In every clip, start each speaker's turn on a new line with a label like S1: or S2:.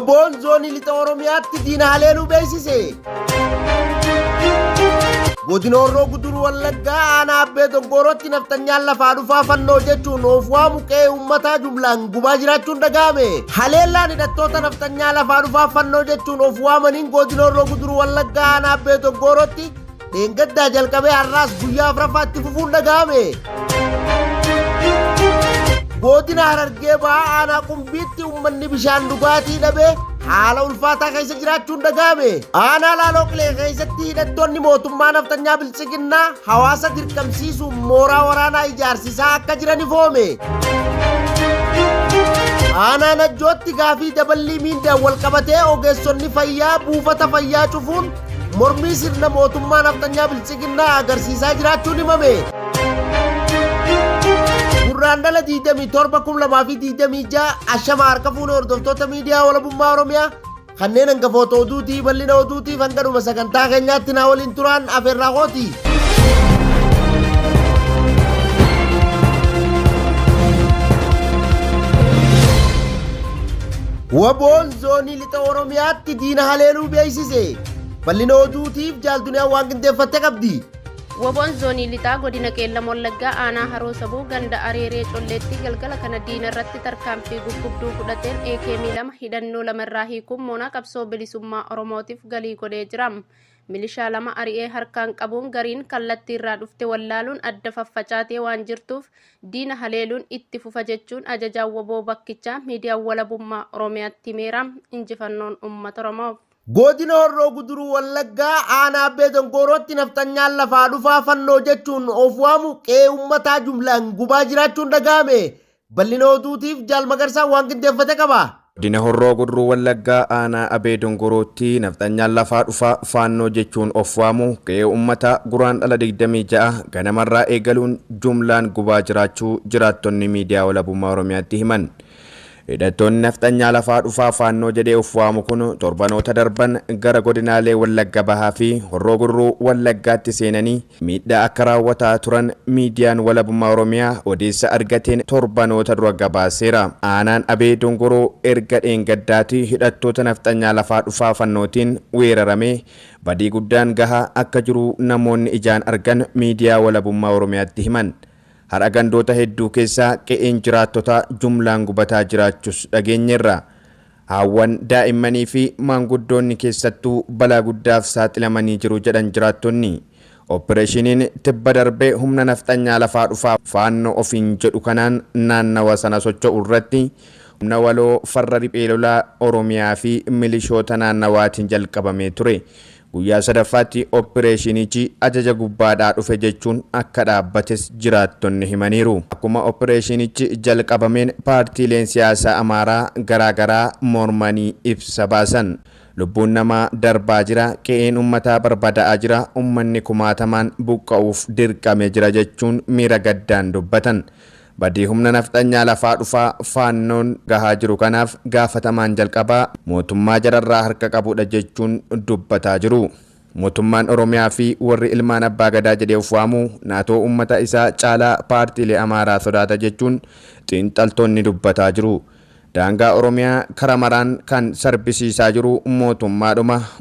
S1: Waboon zoonii lixa Oromiyaatti diina haleeluu beeksise. Godina Horroo Guduruu Wallaggaa aanaa Abbee Dongorootti naftanyaan lafaa dhufaa fannoo jechuun of waamu qe'ee uummataa jumlaan gubaa jiraachuun dhaga'ame. Haleellaan hidhattoota naftanyaa lafaa dhufaa fannoo jechuun of waamaniin godina Horroo Guduruu Wallaggaa aanaa Abbee Dongorootti dheengaddaa jalqabee har'aas guyyaa afuraffaatti fufuun dhaga'ame. Godina Harargee Bahaa aanaa Qumbiitti uummanni bishaan dhugaatii dhabee haala ulfaataa keessa jiraachuun dhaga'ame. Aanaa Laaloo Qilee keessatti hidhattoonni mootummaa naftanyaa bilchiginnaa hawaasa dirqamsiisuun mooraa waraanaa ijaarsisaa akka jiran ifoome. Aanaa Najjootti gaafii daballii miindaan wal qabatee ogeessonni fayyaa buufata fayyaa cufuun mormii sirna mootummaa naftanyaa bilchiginnaa agarsiisaa jiraachuun himame. Gurraandhala 27,2026 ashama harka fuune hordoftoota miidiyaa walabummaa Oromiyaa kanneen hangafoota oduutii bal'ina oduutiif hanga dhuma sagantaa keenyaatti naa waliin turaan afeerraa kooti. Waboon zoonii lixa Oromiyaatti diina haleeluu beeksise. Bal'ina oduutiif jaaltunyaa waan qindeeffatte qabdi.
S2: Waboon zoonii lixaa godina Qeellam Wallaggaa aanaa Haroo Sabuu ganda Areeree Colleetti galgala kana diina irratti tarkaanfii gurguddoo fudhateen AK-2 hidhannoo lamarraa hiikuun moonaa qabsoo bilisummaa Oromootiif galii godhee jira. Milishaa lama ari'ee harkaan qabuun gariin kallattii irraa dhufte wallaaluun adda faffacaatee waan jirtuuf diina haleeluun itti fufa jechuun ajajaan waboo bakkichaa miidiyaa walabummaa Oromiyaatti himeera. Injifannoon uummata Oromoof.
S1: Godina Horroo Guduruu Wallaggaa aanaa Abbee Dongorootti naftanyaan lafaa dhufaa fannoo jechuun of waamu qe'ee uummataa jumlaan gubaa jiraachuun dhaga'ame. Bal'ina oduutiif Jaal Magarsaa waan qindeeffate qaba.
S3: Godina Horroo Guduruu Wallaggaa aanaa Abbee Dongorootti naftanyaan lafaa dhufaa fannoo jechuun of waamu qe'ee uummataa guraandhala 26 ganamarraa eegaluun jumlaan gubaa jiraachuu jiraattonni miidiyaa walabummaa Oromiyaatti himan. Hidhattoonni naftanyaa lafaa dhufaa fannoo jedhee of waamu kun torbanoota darban gara godinaalee Wallagga Bahaa fi Horroo Guduruu Wallaggaatti seenanii miidhaa akka raawwataa turan miidiyaan walabummaa Oromiyaa odeessa argateen torbanoota dura gabaaseera. Aanaan Abbee Dongoroo erga dheengaddaatti hidhattoota naftanyaa lafaa dhufaa fannootiin weeraramee badii guddaan gahaa akka jiru namoonni ijaan argan miidiyaa walabummaa Oromiyaatti himan. Har'a gandoota hedduu keessaa qe'een jiraattota jumlaan gubataa jiraachuus dhageenyeerra. Haawwan daa'immanii fi maanguddoonni keessattuu balaa guddaaf saaxilamanii jiru jedhan jiraattonni. Opereeshiniin tibba darbee humna naftanyaa lafaa dhufaa fannoo ofiin jedhu kanaan naannawa sana socho'u irratti humna waloo farra riphee lolaa Oromiyaa fi milishoota naannawaatiin jalqabamee ture. Guyyaa sadaffaatti opereeshinichi ajaja gubbaadhaa dhufe jechuun akka dhaabbates jiraattonni himaniiru. Akkuma opereeshinichi jalqabameen paartiileen siyaasaa Amaaraa garaagaraa mormanii ibsa baasan. Lubbuun namaa darbaa jira, qe'een uummataa barbadaa'aa jira, uummanni kumaatamaan buqqa'uuf dirqamee jira jechuun miira gaddaan dubbatan. Badii humna naftanyaa lafaa dhufaa fannoon gahaa jiru kanaaf gaafatamaan jalqabaa mootummaa jararraa harka qabudha jechuun dubbataa jiru. Mootummaan Oromiyaa fi warri ilmaan abbaa gadaa jedhee of waamu naatoo uummata isaa caalaa paartiilee Amaaraa sodaata jechuun xiinxaltoonni dubbataa jiru. Daangaa Oromiyaa karaa maraan kan sarbisiisaa jiru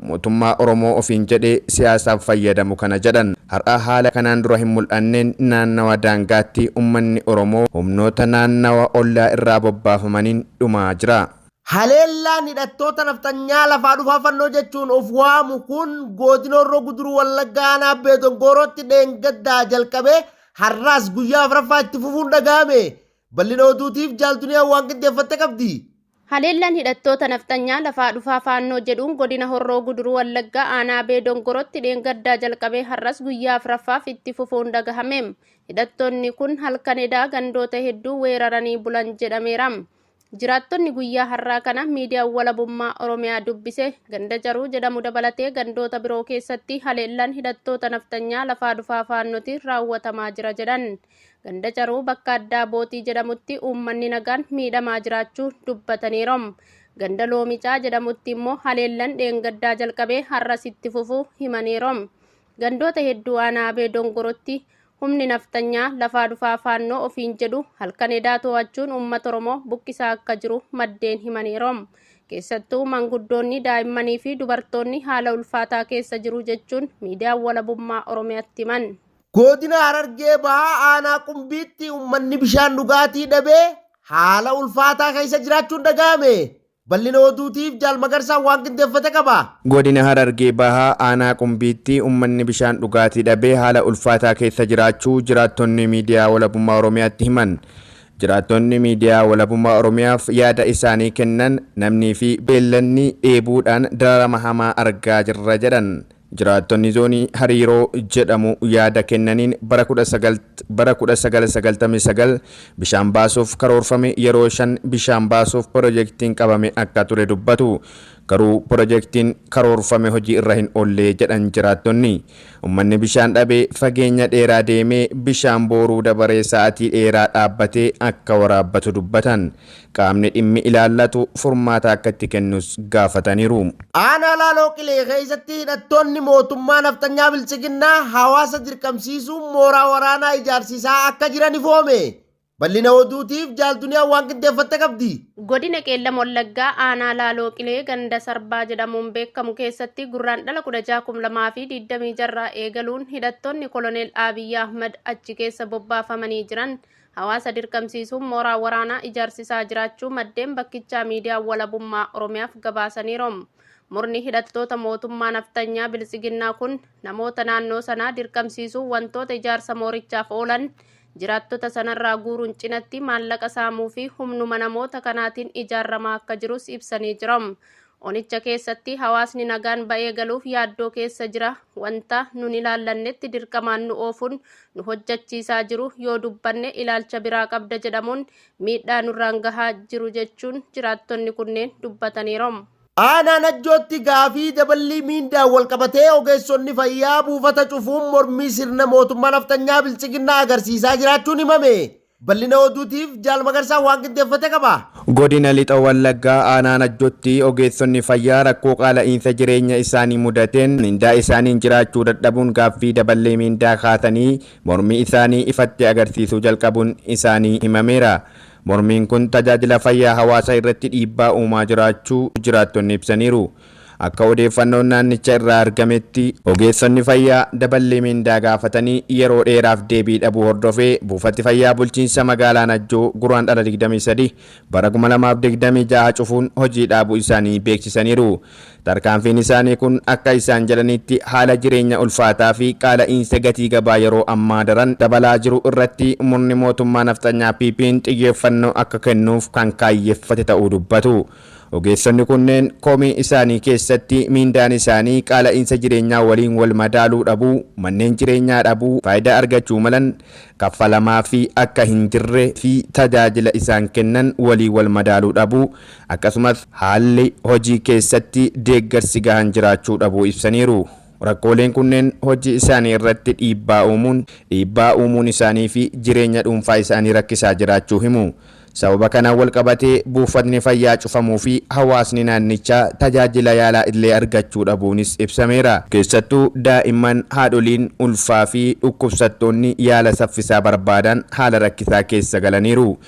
S3: mootummaa Oromoo ofiin jedhee siyaasaaf fayyadamu kana jedhan. Har'a haala kanaan dura hin mul'anneen naannawa daangaatti uummanni Oromoo humnoota naannawa ollaa irraa bobbaafamaniin dhumaa jira.
S1: Haleellaan hidhattoota naftanyaa lafaa dhufaa fannoo jechuun of waamu kun godina Horroo Guduruu Wallaggaa aanaa Abbee Dongorootti dheengaddaa jalqabee har'aas guyyaa afuraffaa itti fufuun dhaga'ame. Bal'ina oduutiif jaaltunyaa waan qindeeffatte qabdi.
S2: Haleellaan hidhattoota naftanyaa lafaa dhufaa fannoo jedhuun godina Horroo Guduruu Wallaggaa aanaa Abbee Dongorootti dheengaddaa jalqabee har'as guyyaa afuraffaaf itti fufuun dhagahame. Hidhattoonni kun halkan edaa gandoota hedduu weeraranii bulan jedhameera. Jiraattonni guyyaa har'aa kana miidiyaa walabummaa Oromiyaa dubbise ganda Jaruu jedhamu dabalatee gandoota biroo keessatti haleellaan hidhattoota naftanyaa lafaa dhufaa fannootiin raawwatamaa jira jedhan. Ganda Jaruu bakka addaa Bootii jedhamutti uummanni nagaan miidhamaa jiraachuu dubbataniiru. Ganda Loomicaa jedhamutti immoo haleellaan dheengaddaa jalqabee har'as itti fufuu himaniiru. Gandoota hedduu aanaa Abbee Dongorootti humni naftanyaa lafaa dhufaa fannoo ofiin jedhu halkan edaa to'achuun uummata Oromoo buqqisaa akka jiru maddeen himaniiru. keessattuu manguddoonni daa'immanii fi dubartoonni haala ulfaataa keessa jiru jechuun miidiyaa walabummaa Oromiyaatti himan.
S1: Godina Harargee Bahaa aanaa Qumbiitti uummanni bishaan dhugaatii dhabee haala ulfaataa keessa jiraachuun dhaga'ame. Bal'ina oduutiif Jaal Magarsaa waan qindeeffate qaba.
S3: Godina Harargee Bahaa aanaa Qumbiitti uummanni bishaan dhugaatii dhabee haala ulfaataa keessa jiraachuu jiraattonni miidiyaa walabummaa Oromiyaatti himan. Jiraattonni miidiyaa walabummaa Oromiyaaf yaada isaanii kennan namnii fi beellanni dheebuudhaan dararama hamaa argaa jirra jedhan. Jiraattonni zoonii Hariiroo jedhamu yaada kennaniin bara 1999 bishaan baasuuf karoorfame yeroo 5 bishaan baasuuf pirojektiin qabame akka ture dubbatu. Garuu pirojektiin karoorfame hojii irra hin oolle jedhan jiraattonni. Uummanni bishaan dhabee fageenya dheeraa deemee bishaan booruu dabaree sa'aatii dheeraa dhaabbatee akka waraabbatu dubbatan. Qaamni dhimmi ilaallatu furmaata akka itti kennus gaafataniiru.
S1: Aanaa Laaloo Qilee keessatti hidhattoonni mootummaa naftanyaa bilchiginnaa hawaasa dirqamsiisuun mooraa waraanaa ijaarsisaa akka jiran ifoome. Bal'ina oduutiif Jaalduniyaa waan qindeeffatte qabdi.
S2: Godina Qeellam Wallaggaa aanaa Laaloo Qilee ganda Sarbaa jedhamuun beekamu keessatti gurraandhala 16,2026 eegaluun hidhattoonni koloneel Abiyyi Ahmad achi keessa bobbaafamanii jiran hawaasa dirqamsiisuun mooraa waraanaa ijaarsisaa jiraachuu maddeen bakkichaa miidiyaa walabummaa Oromiyaaf gabaasaniiru. Murni hidhattoota mootummaa naftanyaa bilchiginnaa kun namoota naannoo sanaa dirqamsiisuun wantoota ijaarsa moorichaaf oolan jiraattota sanarraa guuruun cinatti maallaqa saamuu fi humnuma namoota kanaatiin ijaaramaa akka jirus ibsanii jiru. Onicha keessatti hawaasni nagaan ba'ee galuuf yaaddoo keessa jira. Wanta nun ilaallannetti dirqamaan nu oofuun nu hojjechiisaa jiru yoo dubbanne ilaalcha biraa qabda jedhamuun miidhaa nurraan gahaa jiru jechuun jiraattonni kunneen dubbataniiru.
S1: Aanaa Najjootti gaafii daballii miindaa wal qabatee ogeessonni fayyaa buufata cufuun mormii sirna mootummaa naftanyaa bilchiginnaa agarsiisaa jiraachuun himame. Bal'ina oduutiif Jaal Magarsaa waan qindeeffate qaba.
S3: Godina Lixa Wallaggaa aanaa Najjootti ogeessonni fayyaa rakkoo qaala'iinsa jireenya isaanii mudateen mindaa isaaniin jiraachuu dadhabuun gaaffii daballee miindaa kaasanii mormii isaanii ifatti agarsiisuu jalqabuun isaanii himameera. Mormiin kun tajaajila fayyaa hawaasa irratti dhiibbaa uumaa jiraachuu jiraattonni ibsaniiru. Akka odeeffannoon naannicha irraa argametti ogeessonni fayyaa daballee miindaa gaafatanii yeroo dheeraaf deebii dhabuu hordofee buufati fayyaa bulchiinsa magaalaa Najjoo guraandhala 23 bara 2026 cufuun hojii dhaabuu isaanii beeksisaniiru. Tarkaanfiin isaanii kun akka isaan jedhanitti haala jireenya ulfaataa fi qaala'iinsa gatii gabaa yeroo ammaa daran dabalaa jiru irratti murni mootummaa naftanyaa PP'n xiyyeeffannoo akka kennuuf kan kaayyeeffate ta'uu dubbatu. Ogeessonni kunneen komii isaanii keessatti miindaan isaanii qaala'iinsa jireenyaa waliin wal madaaluu dhabuu, manneen jireenyaa dhabuu, faayidaa argachuu malan kaffalamaa fi akka hin jirre fi tajaajila isaan kennan walii wal madaaluu dhabuu, akkasumas haalli hojii keessatti deeggarsi gahan jiraachuu dhabuu ibsaniiru. Rakkooleen kunneen hojii isaanii irratti dhiibbaa uumuun isaanii fi jireenya dhuunfaa isaanii rakkisaa jiraachuu himu. Sababa kanaan wal qabatee buufatni fayyaa cufamuu fi hawaasni naannichaa tajaajila yaalaa illee argachuu dhabuunis ibsameera. Keessattuu daa'imman, haadholiin, ulfaa fi dhukkubsattoonni yaala saffisaa barbaadan haala rakkisaa keessa galaniiru.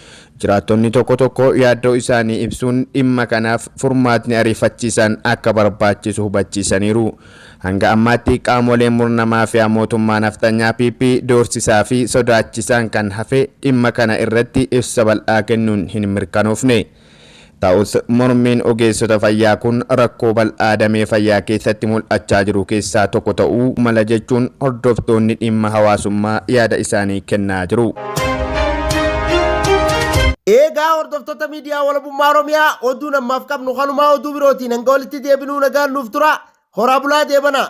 S3: Jiraattonni tokko tokko yaaddoo isaanii ibsuun dhimma kanaaf furmaatni ariifachiisan akka barbaachisu hubachiisaniiru. Hanga ammaatti qaamoleen murna maafiyaa mootummaa naftanyaa PP doorsisaa fi sodaachisaan kan hafe dhimma kana irratti ibsa bal'aa kennuun hin mirkanoofne. Ta'us mormiin ogeessota fayyaa kun rakkoo bal'aa damee fayyaa keessatti mul'achaa jiru keessaa tokko ta'uu mala jechuun hordoftoonni dhimma hawaasummaa yaada isaanii kennaa jiru.
S1: Eegaa hordoftoota miidiyaa walabummaa Oromiyaa oduu namaaf qabnu kanumaa oduu birootiin hanga walitti deebinuu nagaan nuuf tura. Horaa bulaa deebana.